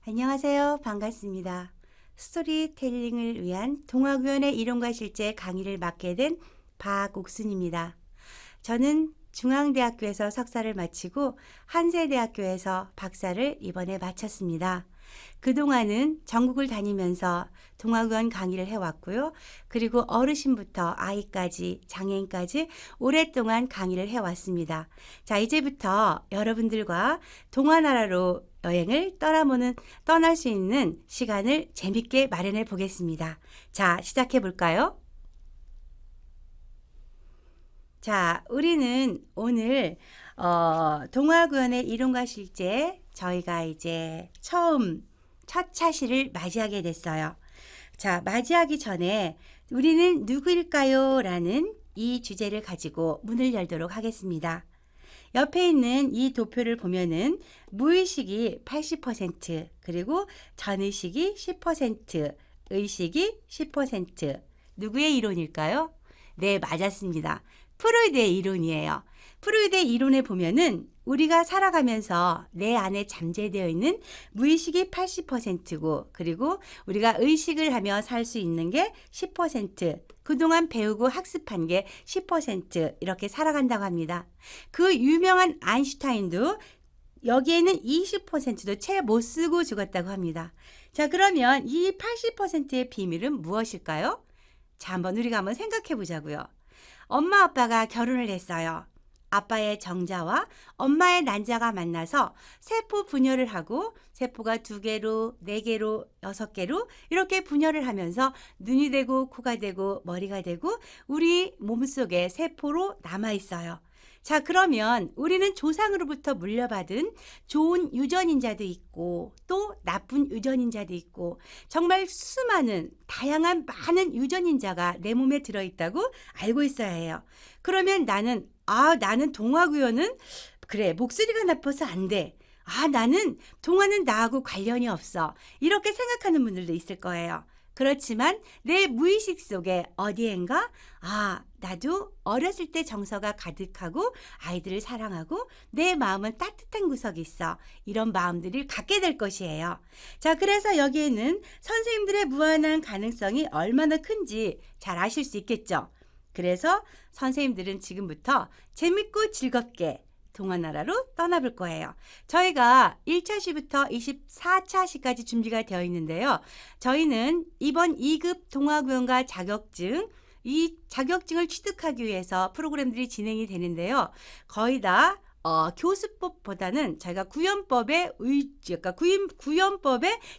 안녕하세요. 반갑습니다. 스토리텔링을 위한 동화구연의 이론과 실제 강의를 맡게 된 박옥순입니다. 저는 중앙대학교에서 석사를 마치고 한세대학교에서 박사를 이번에 마쳤습니다. 그동안은 전국을 다니면서 동화구연 강의를 해왔고요. 그리고 어르신부터 아이까지 장애인까지 오랫동안 강의를 해왔습니다. 자, 이제부터 여러분들과 동화나라로 여행을 떠날 수 있는 시간을 재밌게 마련해 보겠습니다. 자, 시작해 볼까요? 자, 우리는 오늘 동화구연의 이론과 실제 저희가 이제 첫 차시를 맞이하게 됐어요. 자, 맞이하기 전에 우리는 누구일까요? 라는 이 주제를 가지고 문을 열도록 하겠습니다. 옆에 있는 이 도표를 보면은 무의식이 80%, 그리고 전의식이 10%, 의식이 10%. 누구의 이론일까요? 네, 맞았습니다. 프로이드의 이론이에요. 프로이드의 이론에 보면은 우리가 살아가면서 내 안에 잠재되어 있는 무의식이 80%고, 그리고 우리가 의식을 하며 살 수 있는 게 10%, 그동안 배우고 학습한 게 10% 이렇게 살아간다고 합니다. 그 유명한 아인슈타인도 여기에는 20%도 채 못 쓰고 죽었다고 합니다. 자, 그러면 이 80%의 비밀은 무엇일까요? 자, 우리가 한번 생각해 보자고요. 엄마 아빠가 결혼을 했어요. 아빠의 정자와 엄마의 난자가 만나서 세포 분열을 하고 세포가 2개로, 4개로, 6개로 이렇게 분열을 하면서 눈이 되고 코가 되고 머리가 되고 우리 몸속에 세포로 남아 있어요. 자, 그러면 우리는 조상으로부터 물려받은 좋은 유전인자도 있고 또 나쁜 유전인자도 있고 정말 수많은 다양한 많은 유전인자가 내 몸에 들어있다고 알고 있어야 해요. 그러면 나는 동화구연은 그래, 목소리가 나빠서 안 돼. 나는 동화는 나하고 관련이 없어. 이렇게 생각하는 분들도 있을 거예요. 그렇지만 내 무의식 속에 어디엔가 나도 어렸을 때 정서가 가득하고 아이들을 사랑하고 내 마음은 따뜻한 구석이 있어. 이런 마음들을 갖게 될 것이에요. 자, 그래서 여기에는 선생님들의 무한한 가능성이 얼마나 큰지 잘 아실 수 있겠죠. 그래서 선생님들은 지금부터 재밌고 즐겁게 동화나라로 떠나볼 거예요. 저희가 1차시부터 24차시까지 준비가 되어 있는데요. 저희는 이번 2급 동화구연가 자격증, 이 자격증을 취득하기 위해서 프로그램들이 진행이 되는데요. 거의 다 교수법보다는 저희가 구연법에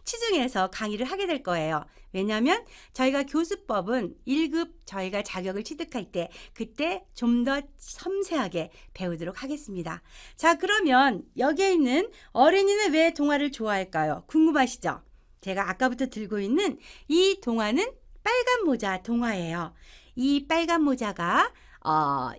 치중해서 강의를 하게 될 거예요. 왜냐하면 저희가 교수법은 1급 저희가 자격을 취득할 때 그때 좀 더 섬세하게 배우도록 하겠습니다. 자, 그러면 여기에 있는 어린이는 왜 동화를 좋아할까요? 궁금하시죠? 제가 아까부터 들고 있는 이 동화는 빨간 모자 동화예요. 이 빨간 모자가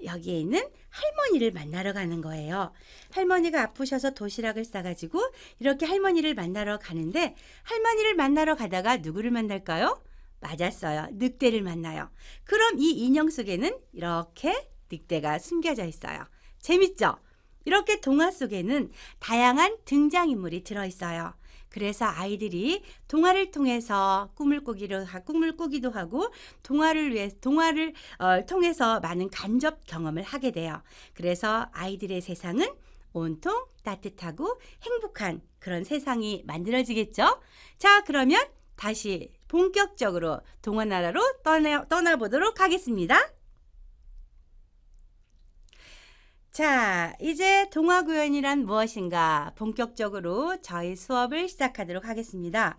여기에 있는 할머니를 만나러 가는 거예요. 할머니가 아프셔서 도시락을 싸가지고 이렇게 할머니를 만나러 가는데 할머니를 만나러 가다가 누구를 만날까요? 맞았어요. 늑대를 만나요. 그럼 이 인형 속에는 이렇게 늑대가 숨겨져 있어요. 재밌죠? 이렇게 동화 속에는 다양한 등장인물이 들어있어요. 그래서 아이들이 동화를 통해서 꿈을 꾸기도 하고 동화를 통해서 많은 간접 경험을 하게 돼요. 그래서 아이들의 세상은 온통 따뜻하고 행복한 그런 세상이 만들어지겠죠? 자, 그러면 다시 본격적으로 동화나라로 떠나보도록 하겠습니다. 자, 이제 동화구연이란 무엇인가 본격적으로 저희 수업을 시작하도록 하겠습니다.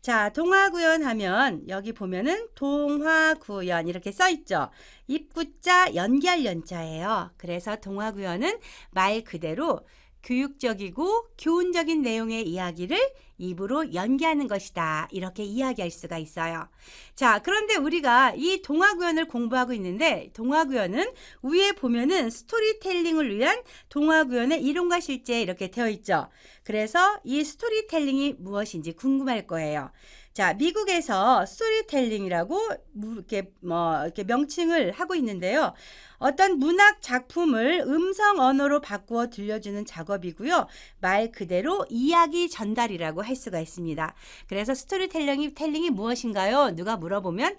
자, 동화구연 하면 여기 보면은 동화구연 이렇게 써 있죠. 입구자 연기할 연자예요. 그래서 동화구연은 말 그대로 교육적이고 교훈적인 내용의 이야기를 입으로 연기하는 것이다. 이렇게 이야기할 수가 있어요. 자, 그런데 우리가 이 동화구연을 공부하고 있는데 동화구연은 위에 보면은 스토리텔링을 위한 동화구연의 이론과 실제 이렇게 되어 있죠. 그래서 이 스토리텔링이 무엇인지 궁금할 거예요. 자, 미국에서 스토리텔링이라고 이렇게 명칭을 하고 있는데요. 어떤 문학 작품을 음성 언어로 바꾸어 들려주는 작업이고요. 말 그대로 이야기 전달이라고 할 수가 있습니다. 그래서 스토리텔링이 무엇인가요? 누가 물어보면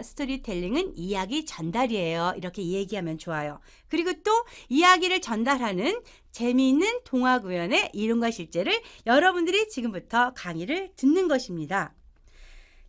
스토리텔링은 이야기 전달이에요. 이렇게 얘기하면 좋아요. 그리고 또 이야기를 전달하는 재미있는 동화 구연의 이론과 실제를 여러분들이 지금부터 강의를 듣는 것입니다.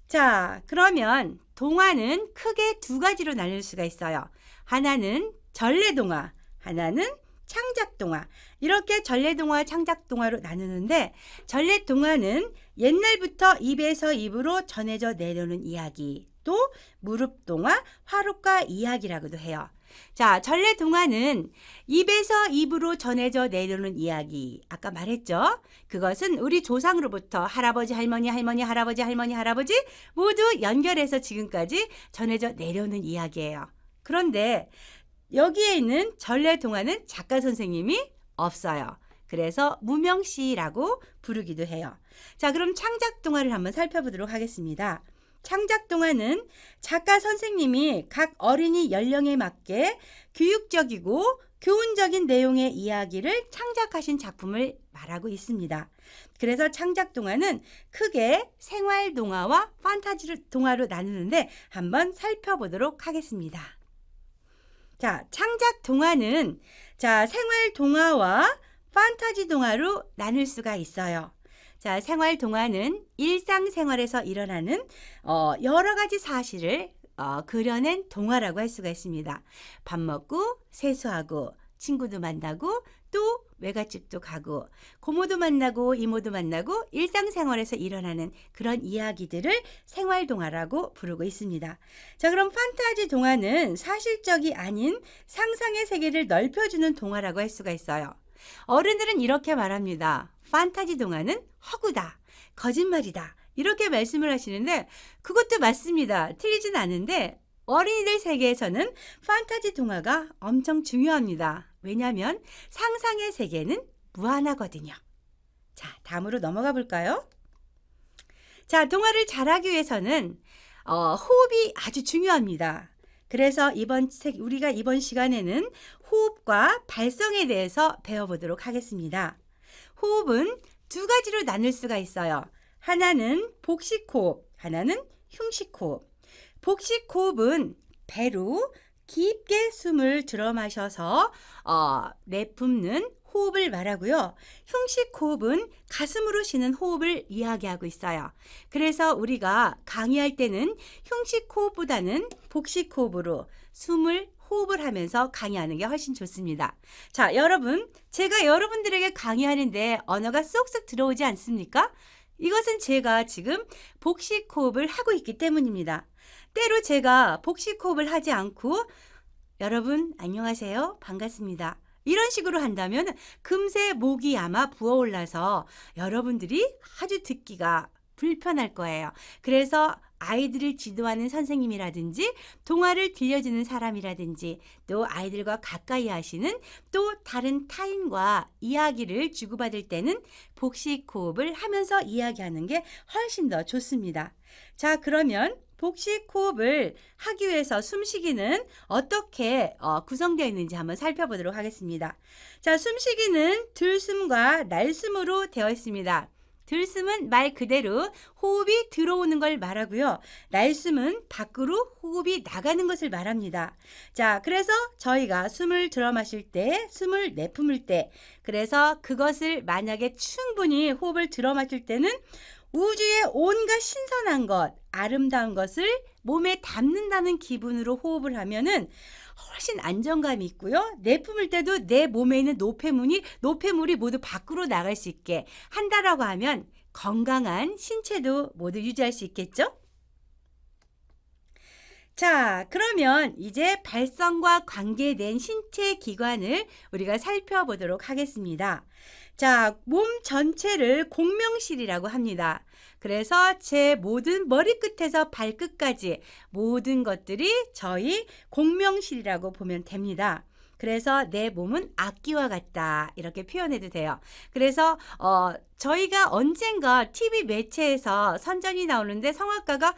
자, 그러면 동화는 크게 두 가지로 나눌 수가 있어요. 하나는 전래동화, 하나는 창작동화. 이렇게 전래동화, 창작동화로 나누는데 전래동화는 옛날부터 입에서 입으로 전해져 내려오는 이야기, 또 무릎동화, 화록가 이야기라고도 해요. 자, 전래동화는 입에서 입으로 전해져 내려오는 이야기. 아까 말했죠? 그것은 우리 조상으로부터 할아버지, 할머니, 할머니, 할아버지, 할머니, 할아버지 모두 연결해서 지금까지 전해져 내려오는 이야기예요. 그런데 여기에 있는 전래동화는 작가 선생님이 없어요. 그래서 무명시라고 부르기도 해요. 자, 그럼 창작동화를 한번 살펴보도록 하겠습니다. 창작동화는 작가 선생님이 각 어린이 연령에 맞게 교육적이고 교훈적인 내용의 이야기를 창작하신 작품을 말하고 있습니다. 그래서 창작동화는 크게 생활동화와 판타지 동화로 나누는데 한번 살펴보도록 하겠습니다. 자, 창작동화는 생활동화와 판타지 동화로 나눌 수가 있어요. 자, 생활동화는 일상생활에서 일어나는 여러 가지 사실을 그려낸 동화라고 할 수가 있습니다. 밥 먹고 세수하고 친구도 만나고 또 외갓집도 가고 고모도 만나고 이모도 만나고 일상생활에서 일어나는 그런 이야기들을 생활동화라고 부르고 있습니다. 자, 그럼 판타지 동화는 사실적이 아닌 상상의 세계를 넓혀주는 동화라고 할 수가 있어요. 어른들은 이렇게 말합니다. 판타지 동화는 허구다, 거짓말이다 이렇게 말씀을 하시는데 그것도 맞습니다. 틀리진 않은데 어린이들 세계에서는 판타지 동화가 엄청 중요합니다. 왜냐하면 상상의 세계는 무한하거든요. 자, 다음으로 넘어가 볼까요? 자, 동화를 잘하기 위해서는 호흡이 아주 중요합니다. 그래서 우리가 이번 시간에는 호흡과 발성에 대해서 배워보도록 하겠습니다. 호흡은 두 가지로 나눌 수가 있어요. 하나는 복식호흡, 하나는 흉식호흡. 복식호흡은 배로 깊게 숨을 들어 마셔서 내뿜는 호흡을 말하고요. 흉식호흡은 가슴으로 쉬는 호흡을 이야기하고 있어요. 그래서 우리가 강의할 때는 흉식호흡보다는 복식호흡으로 호흡을 하면서 강의하는 게 훨씬 좋습니다. 자, 여러분, 제가 여러분들에게 강의하는데 언어가 쏙쏙 들어오지 않습니까? 이것은 제가 지금 복식호흡을 하고 있기 때문입니다. 때로 제가 복식호흡을 하지 않고 여러분 안녕하세요, 반갑습니다. 이런 식으로 한다면 금세 목이 아마 부어올라서 여러분들이 아주 듣기가 불편할 거예요. 그래서 아이들을 지도하는 선생님이라든지 동화를 들려주는 사람이라든지 또 아이들과 가까이 하시는 또 다른 타인과 이야기를 주고받을 때는 복식호흡을 하면서 이야기하는 게 훨씬 더 좋습니다. 자, 그러면 복식호흡을 하기 위해서 숨쉬기는 어떻게 구성되어 있는지 한번 살펴보도록 하겠습니다. 자, 숨쉬기는 들숨과 날숨으로 되어 있습니다. 들숨은 말 그대로 호흡이 들어오는 걸 말하고요. 날숨은 밖으로 호흡이 나가는 것을 말합니다. 자, 그래서 저희가 숨을 들어 마실 때, 숨을 내뿜을 때, 그래서 그것을 만약에 충분히 호흡을 들어 마실 때는 우주의 온갖 신선한 것, 아름다운 것을 몸에 담는다는 기분으로 호흡을 하면은 훨씬 안정감이 있고요. 내뿜을 때도 내 몸에 있는 노폐물이 모두 밖으로 나갈 수 있게 한다라고 하면 건강한 신체도 모두 유지할 수 있겠죠? 자, 그러면 이제 발성과 관계된 신체 기관을 우리가 살펴보도록 하겠습니다. 자, 몸 전체를 공명실이라고 합니다. 그래서 제 모든 머리끝에서 발끝까지 모든 것들이 저희 공명실이라고 보면 됩니다. 그래서 내 몸은 악기와 같다. 이렇게 표현해도 돼요. 그래서 저희가 언젠가 TV 매체에서 선전이 나오는데 성악가가